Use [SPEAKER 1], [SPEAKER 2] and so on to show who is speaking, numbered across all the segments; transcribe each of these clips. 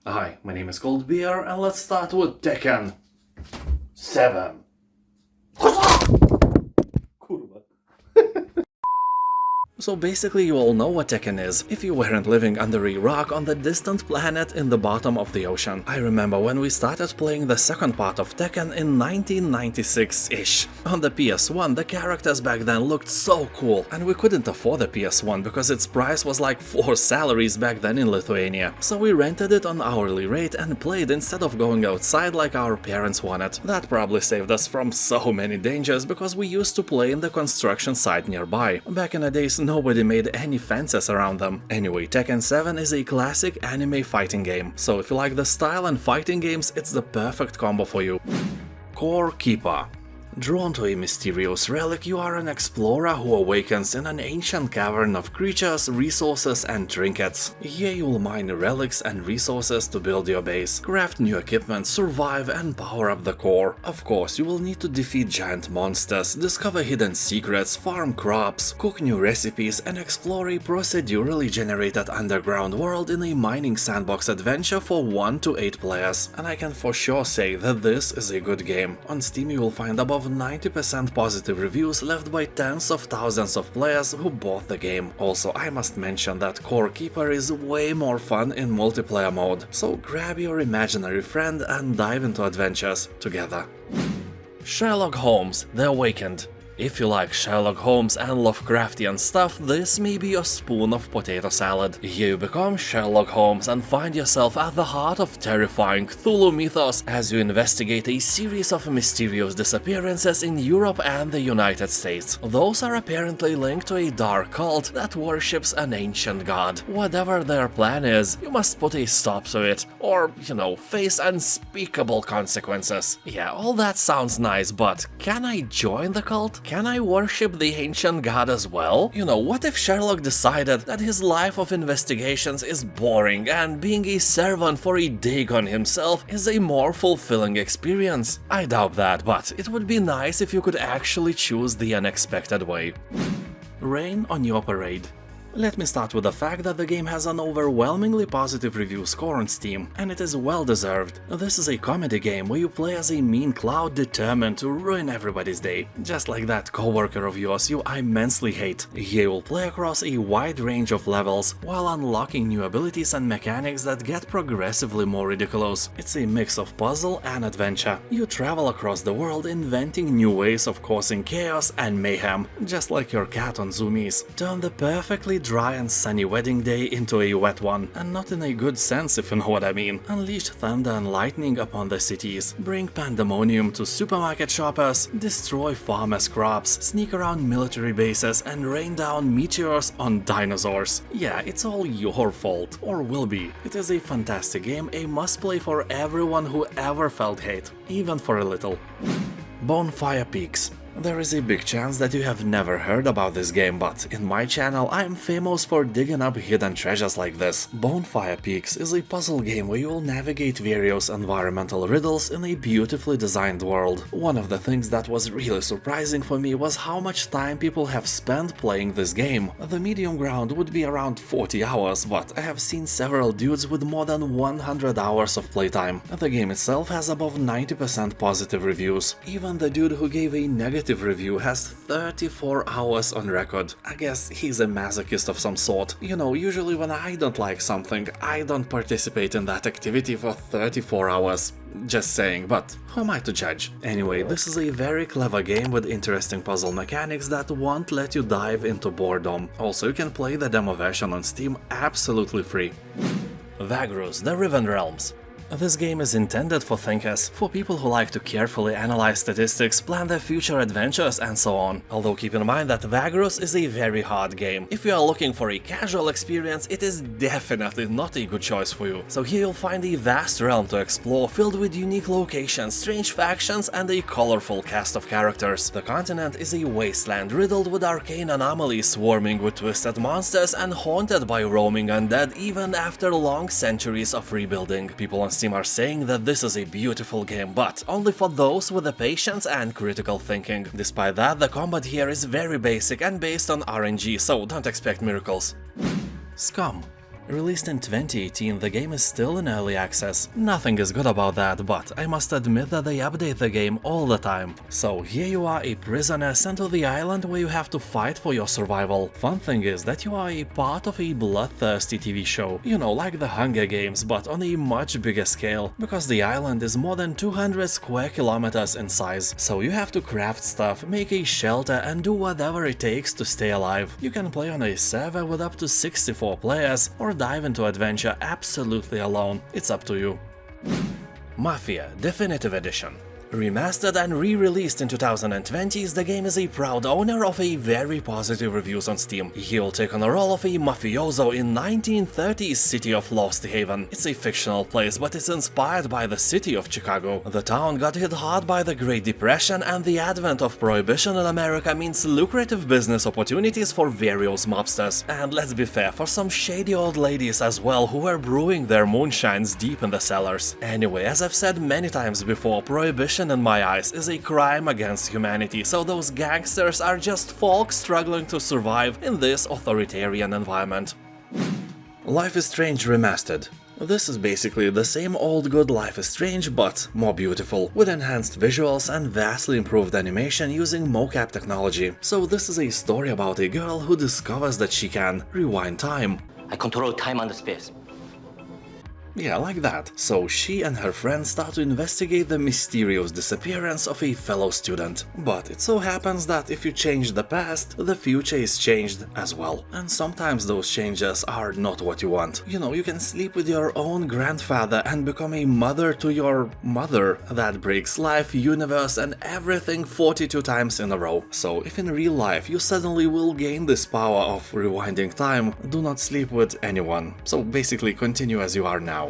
[SPEAKER 1] Hi, my name is Cold Beer, and let's start with Tekken 7. Kurwa. So basically you all know what Tekken is, if you weren't living under a rock on the distant planet in the bottom of the ocean. I remember when we started playing the second part of Tekken in 1996-ish. On the PS1, the characters back then looked so cool, and we couldn't afford a PS1 because its price was like 4 salaries back then in Lithuania. So we rented it on hourly rate and played instead of going outside like our parents wanted. That probably saved us from so many dangers because we used to play in the construction site nearby. Back in the days, nobody made any fences around them. Anyway, Tekken 7 is a classic anime fighting game, so if you like the style and fighting games, it's the perfect combo for you. Core Keeper. Drawn to a mysterious relic, you are an explorer who awakens in an ancient cavern of creatures, resources and trinkets. Here you will mine relics and resources to build your base, craft new equipment, survive and power up the core. Of course, you will need to defeat giant monsters, discover hidden secrets, farm crops, cook new recipes and explore a procedurally generated underground world in a mining sandbox adventure for 1 to 8 players. And I can for sure say that this is a good game. On Steam you will find above 90% positive reviews left by tens of thousands of players who bought the game. Also, I must mention that Core Keeper is way more fun in multiplayer mode, so grab your imaginary friend and dive into adventures together. Sherlock Holmes: The Awakened. If you like Sherlock Holmes and Lovecraftian stuff, this may be your spoon of potato salad. Here you become Sherlock Holmes and find yourself at the heart of terrifying Cthulhu mythos as you investigate a series of mysterious disappearances in Europe and the United States. Those are apparently linked to a dark cult that worships an ancient god. Whatever their plan is, you must put a stop to it, or, face unspeakable consequences. Yeah, all that sounds nice, but can I join the cult? Can I worship the ancient god as well? What if Sherlock decided that his life of investigations is boring and being a servant for a Dagon himself is a more fulfilling experience? I doubt that, but it would be nice if you could actually choose the unexpected way. Rain on your parade. Let me start with the fact that the game has an overwhelmingly positive review score on Steam, and it is well deserved. This is a comedy game where you play as a mean cloud determined to ruin everybody's day, just like that coworker of yours you immensely hate. Here you will play across a wide range of levels, while unlocking new abilities and mechanics that get progressively more ridiculous. It's a mix of puzzle and adventure. You travel across the world inventing new ways of causing chaos and mayhem, just like your cat on Zoomies. Turn the perfectly dry and sunny wedding day into a wet one, and not in a good sense if you know what I mean. Unleash thunder and lightning upon the cities, bring pandemonium to supermarket shoppers, destroy farmers' crops, sneak around military bases and rain down meteors on dinosaurs. Yeah, it's all your fault, or will be. It is a fantastic game, a must-play for everyone who ever felt hate, even for a little. Bonfire Peaks. There is a big chance that you have never heard about this game, but in my channel I am famous for digging up hidden treasures like this. Bonfire Peaks is a puzzle game where you will navigate various environmental riddles in a beautifully designed world. One of the things that was really surprising for me was how much time people have spent playing this game. The medium ground would be around 40 hours, but I have seen several dudes with more than 100 hours of playtime. The game itself has above 90% positive reviews. Even the dude who gave a negative review has 34 hours on record. I guess he's a masochist of some sort. Usually when I don't like something, I don't participate in that activity for 34 hours. Just saying, but who am I to judge? Anyway, this is a very clever game with interesting puzzle mechanics that won't let you dive into boredom. Also, you can play the demo version on Steam absolutely free. Vagrus: The Riven Realms. This game is intended for thinkers, for people who like to carefully analyze statistics, plan their future adventures and so on. Although keep in mind that Vagrus is a very hard game. If you are looking for a casual experience, it is definitely not a good choice for you. So here you'll find a vast realm to explore, filled with unique locations, strange factions and a colorful cast of characters. The continent is a wasteland riddled with arcane anomalies, swarming with twisted monsters and haunted by roaming undead even after long centuries of rebuilding. People on Steam are saying that this is a beautiful game, but only for those with the patience and critical thinking. Despite that, the combat here is very basic and based on RNG, so don't expect miracles. SCUM. Released in 2018, the game is still in early access. Nothing is good about that, but I must admit that they update the game all the time. So here you are, a prisoner sent to the island where you have to fight for your survival. Fun thing is that you are a part of a bloodthirsty TV show, you know, like the Hunger Games, but on a much bigger scale, because the island is more than 200 square kilometers in size. So you have to craft stuff, make a shelter and do whatever it takes to stay alive. You can play on a server with up to 64 players or dive into adventure absolutely alone. It's up to you. Mafia Definitive Edition. Remastered and re-released in 2020, the game is a proud owner of a very positive reviews on Steam. He'll take on the role of a mafioso in 1930s city of Lost Haven. It's a fictional place, but it's inspired by the city of Chicago. The town got hit hard by the Great Depression, and the advent of Prohibition in America means lucrative business opportunities for various mobsters. And let's be fair, for some shady old ladies as well who were brewing their moonshines deep in the cellars. Anyway, as I've said many times before, Prohibition in my eyes is a crime against humanity, so those gangsters are just folk struggling to survive in this authoritarian environment. Life is Strange Remastered. This is basically the same old good Life is Strange, but more beautiful, with enhanced visuals and vastly improved animation using mocap technology. So this is a story about a girl who discovers that she can rewind time.
[SPEAKER 2] I control time and space.
[SPEAKER 1] Yeah, like that. So she and her friends start to investigate the mysterious disappearance of a fellow student. But it so happens that if you change the past, the future is changed as well. And sometimes those changes are not what you want. You know, you can sleep with your own grandfather and become a mother to your mother. That breaks life, universe and everything 42 times in a row. So if in real life you suddenly will gain this power of rewinding time, do not sleep with anyone. So basically continue as you are now.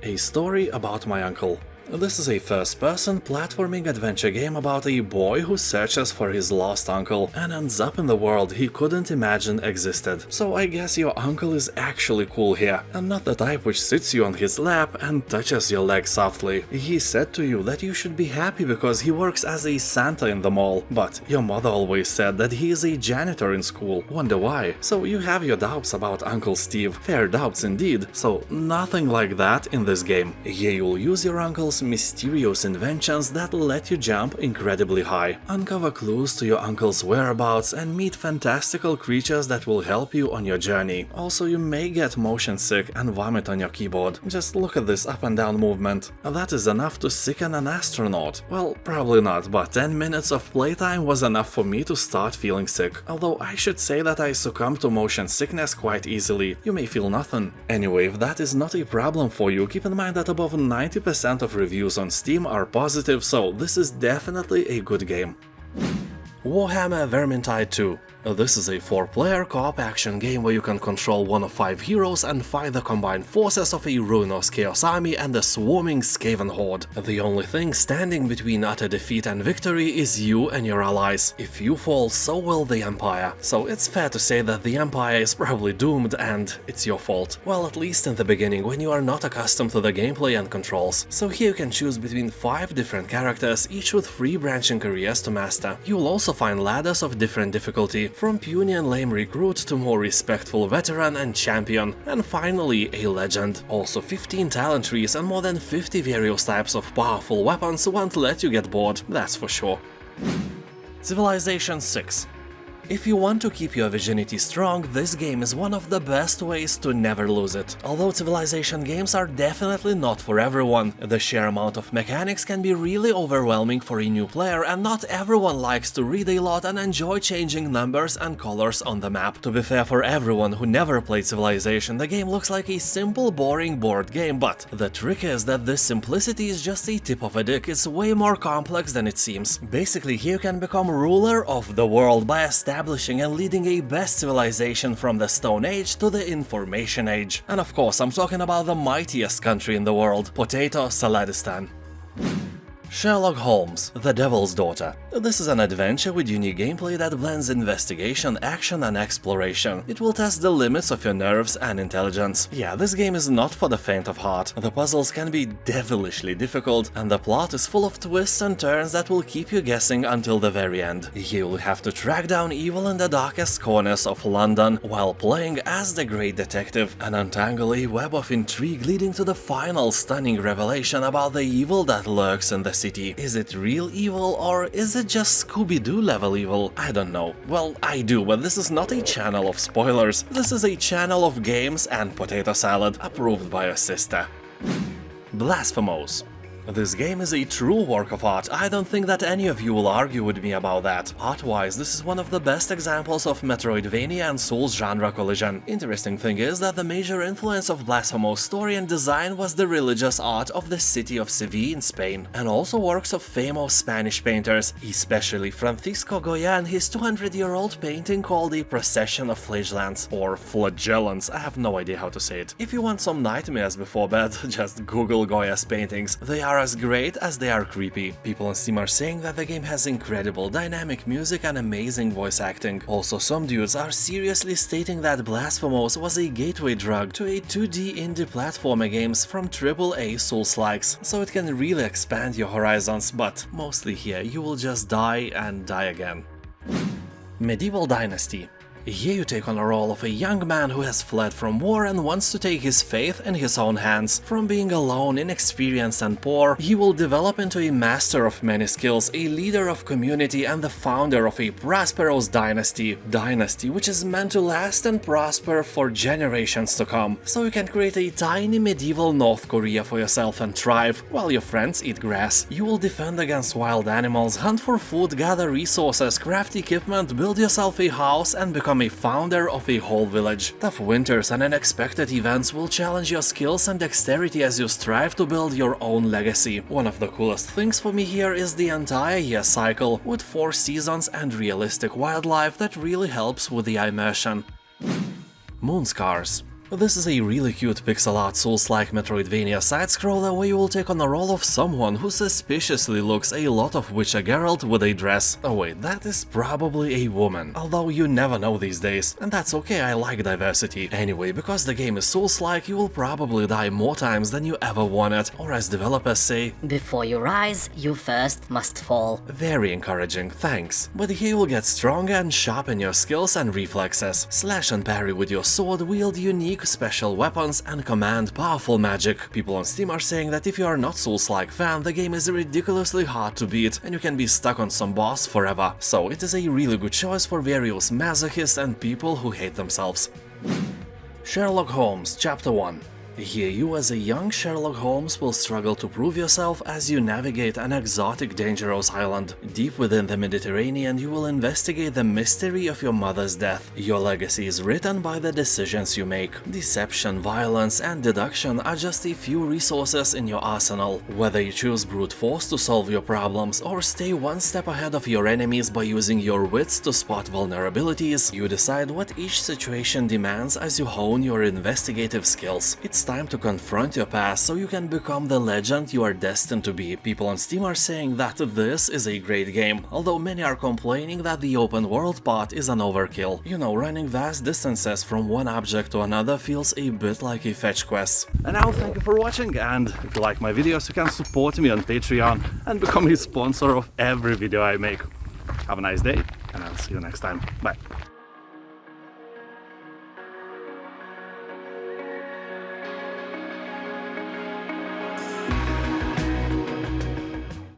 [SPEAKER 1] A story about my uncle. This is a first-person platforming adventure game about a boy who searches for his lost uncle and ends up in the world he couldn't imagine existed. So I guess your uncle is actually cool here, and not the type which sits you on his lap and touches your leg softly. He said to you that you should be happy because he works as a Santa in the mall, but your mother always said that he is a janitor in school. Wonder why? So you have your doubts about Uncle Steve. Fair doubts indeed. So nothing like that in this game. Here you'll use your uncle's mysterious inventions that let you jump incredibly high, uncover clues to your uncle's whereabouts and meet fantastical creatures that will help you on your journey. Also, you may get motion sick and vomit on your keyboard. Just look at this up and down movement. That is enough to sicken an astronaut. Well, probably not, but 10 minutes of playtime was enough for me to start feeling sick. Although I should say that I succumb to motion sickness quite easily. You may feel nothing. Anyway, if that is not a problem for you, keep in mind that above 90% of reviews on Steam are positive, so this is definitely a good game. Warhammer Vermintide 2. This is a 4-player co-op action game where you can control one of 5 heroes and fight the combined forces of a ruinous chaos army and a swarming Skaven horde. The only thing standing between utter defeat and victory is you and your allies. If you fall, so will the Empire. So it's fair to say that the Empire is probably doomed and it's your fault. Well, at least in the beginning, when you are not accustomed to the gameplay and controls. So here you can choose between 5 different characters, each with 3 branching careers to master. You will also find ladders of different difficulty, from puny and lame recruit to more respectful veteran and champion, and finally a legend. Also 15 talent trees and more than 50 various types of powerful weapons won't let you get bored, that's for sure. Civilization 6. If you want to keep your virginity strong, this game is one of the best ways to never lose it. Although Civilization games are definitely not for everyone, the sheer amount of mechanics can be really overwhelming for a new player, and not everyone likes to read a lot and enjoy changing numbers and colors on the map. To be fair, for everyone who never played Civilization, the game looks like a simple, boring board game, but the trick is that this simplicity is just a tip of a dick. It's way more complex than it seems. Basically, here you can become ruler of the world by establishing and leading a best civilization from the Stone Age to the Information Age. And of course, I'm talking about the mightiest country in the world, Potato Saladistan. Sherlock Holmes, The Devil's Daughter. This is an adventure with unique gameplay that blends investigation, action and exploration. It will test the limits of your nerves and intelligence. Yeah, this game is not for the faint of heart. The puzzles can be devilishly difficult, and the plot is full of twists and turns that will keep you guessing until the very end. You'll have to track down evil in the darkest corners of London while playing as the great detective and untangle a web of intrigue leading to the final stunning revelation about the evil that lurks in the city. Is it real evil or is it just Scooby-Doo level evil? I don't know. Well, I do, but this is not a channel of spoilers. This is a channel of games and potato salad, approved by a sister. Blasphemous. This game is a true work of art. I don't think that any of you will argue with me about that. Art-wise, this is one of the best examples of Metroidvania and Souls genre collision. Interesting thing is that the major influence of Blasphemous' story and design was the religious art of the city of Seville in Spain, and also works of famous Spanish painters, especially Francisco Goya and his 200-year-old painting called A Procession of Flagellants, or Flagellants, I have no idea how to say it. If you want some nightmares before bed, just Google Goya's paintings. They are as great as they are creepy. People on Steam are saying that the game has incredible dynamic music and amazing voice acting. Also, some dudes are seriously stating that Blasphemous was a gateway drug to a 2D indie platformer games from AAA Souls-likes, so it can really expand your horizons, but mostly here you will just die and die again. Medieval Dynasty. Here you take on the role of a young man who has fled from war and wants to take his fate in his own hands. From being alone, inexperienced and poor, he will develop into a master of many skills, a leader of community and the founder of a prosperous dynasty. Dynasty which is meant to last and prosper for generations to come. So you can create a tiny medieval North Korea for yourself and thrive, while your friends eat grass. You will defend against wild animals, hunt for food, gather resources, craft equipment, build yourself a house and become a founder of a whole village. Tough winters and unexpected events will challenge your skills and dexterity as you strive to build your own legacy. One of the coolest things for me here is the entire year cycle, with 4 seasons and realistic wildlife that really helps with the immersion. Moonscars. This is a really cute pixel art Souls-like Metroidvania side-scroller where you will take on the role of someone who suspiciously looks a lot of Witcher Geralt with a dress. Oh wait, that is probably a woman. Although you never know these days, and that's okay, I like diversity. Anyway, because the game is Souls-like, you will probably die more times than you ever wanted, or as developers say,
[SPEAKER 3] before you rise, you first must fall.
[SPEAKER 1] Very encouraging, thanks. But here you will get stronger and sharpen your skills and reflexes, slash and parry with your sword, wield unique special weapons and command powerful magic. People on Steam are saying that if you are not Souls-like fan, the game is ridiculously hard to beat and you can be stuck on some boss forever. So it is a really good choice for various masochists and people who hate themselves. Sherlock Holmes, Chapter 1. Here you as a young Sherlock Holmes will struggle to prove yourself as you navigate an exotic, dangerous island. Deep within the Mediterranean, you will investigate the mystery of your mother's death. Your legacy is written by the decisions you make. Deception, violence and deduction are just a few resources in your arsenal. Whether you choose brute force to solve your problems or stay one step ahead of your enemies by using your wits to spot vulnerabilities, you decide what each situation demands as you hone your investigative skills. It's time to confront your past so you can become the legend you are destined to be. People on Steam are saying that this is a great game, although many are complaining that the open world part is an overkill. You know, running vast distances from one object to another feels a bit like a fetch quest. And now thank you for watching, and if you like my videos you can support me on Patreon and become a sponsor of every video I make. Have a nice day, and I'll see you next time. Bye.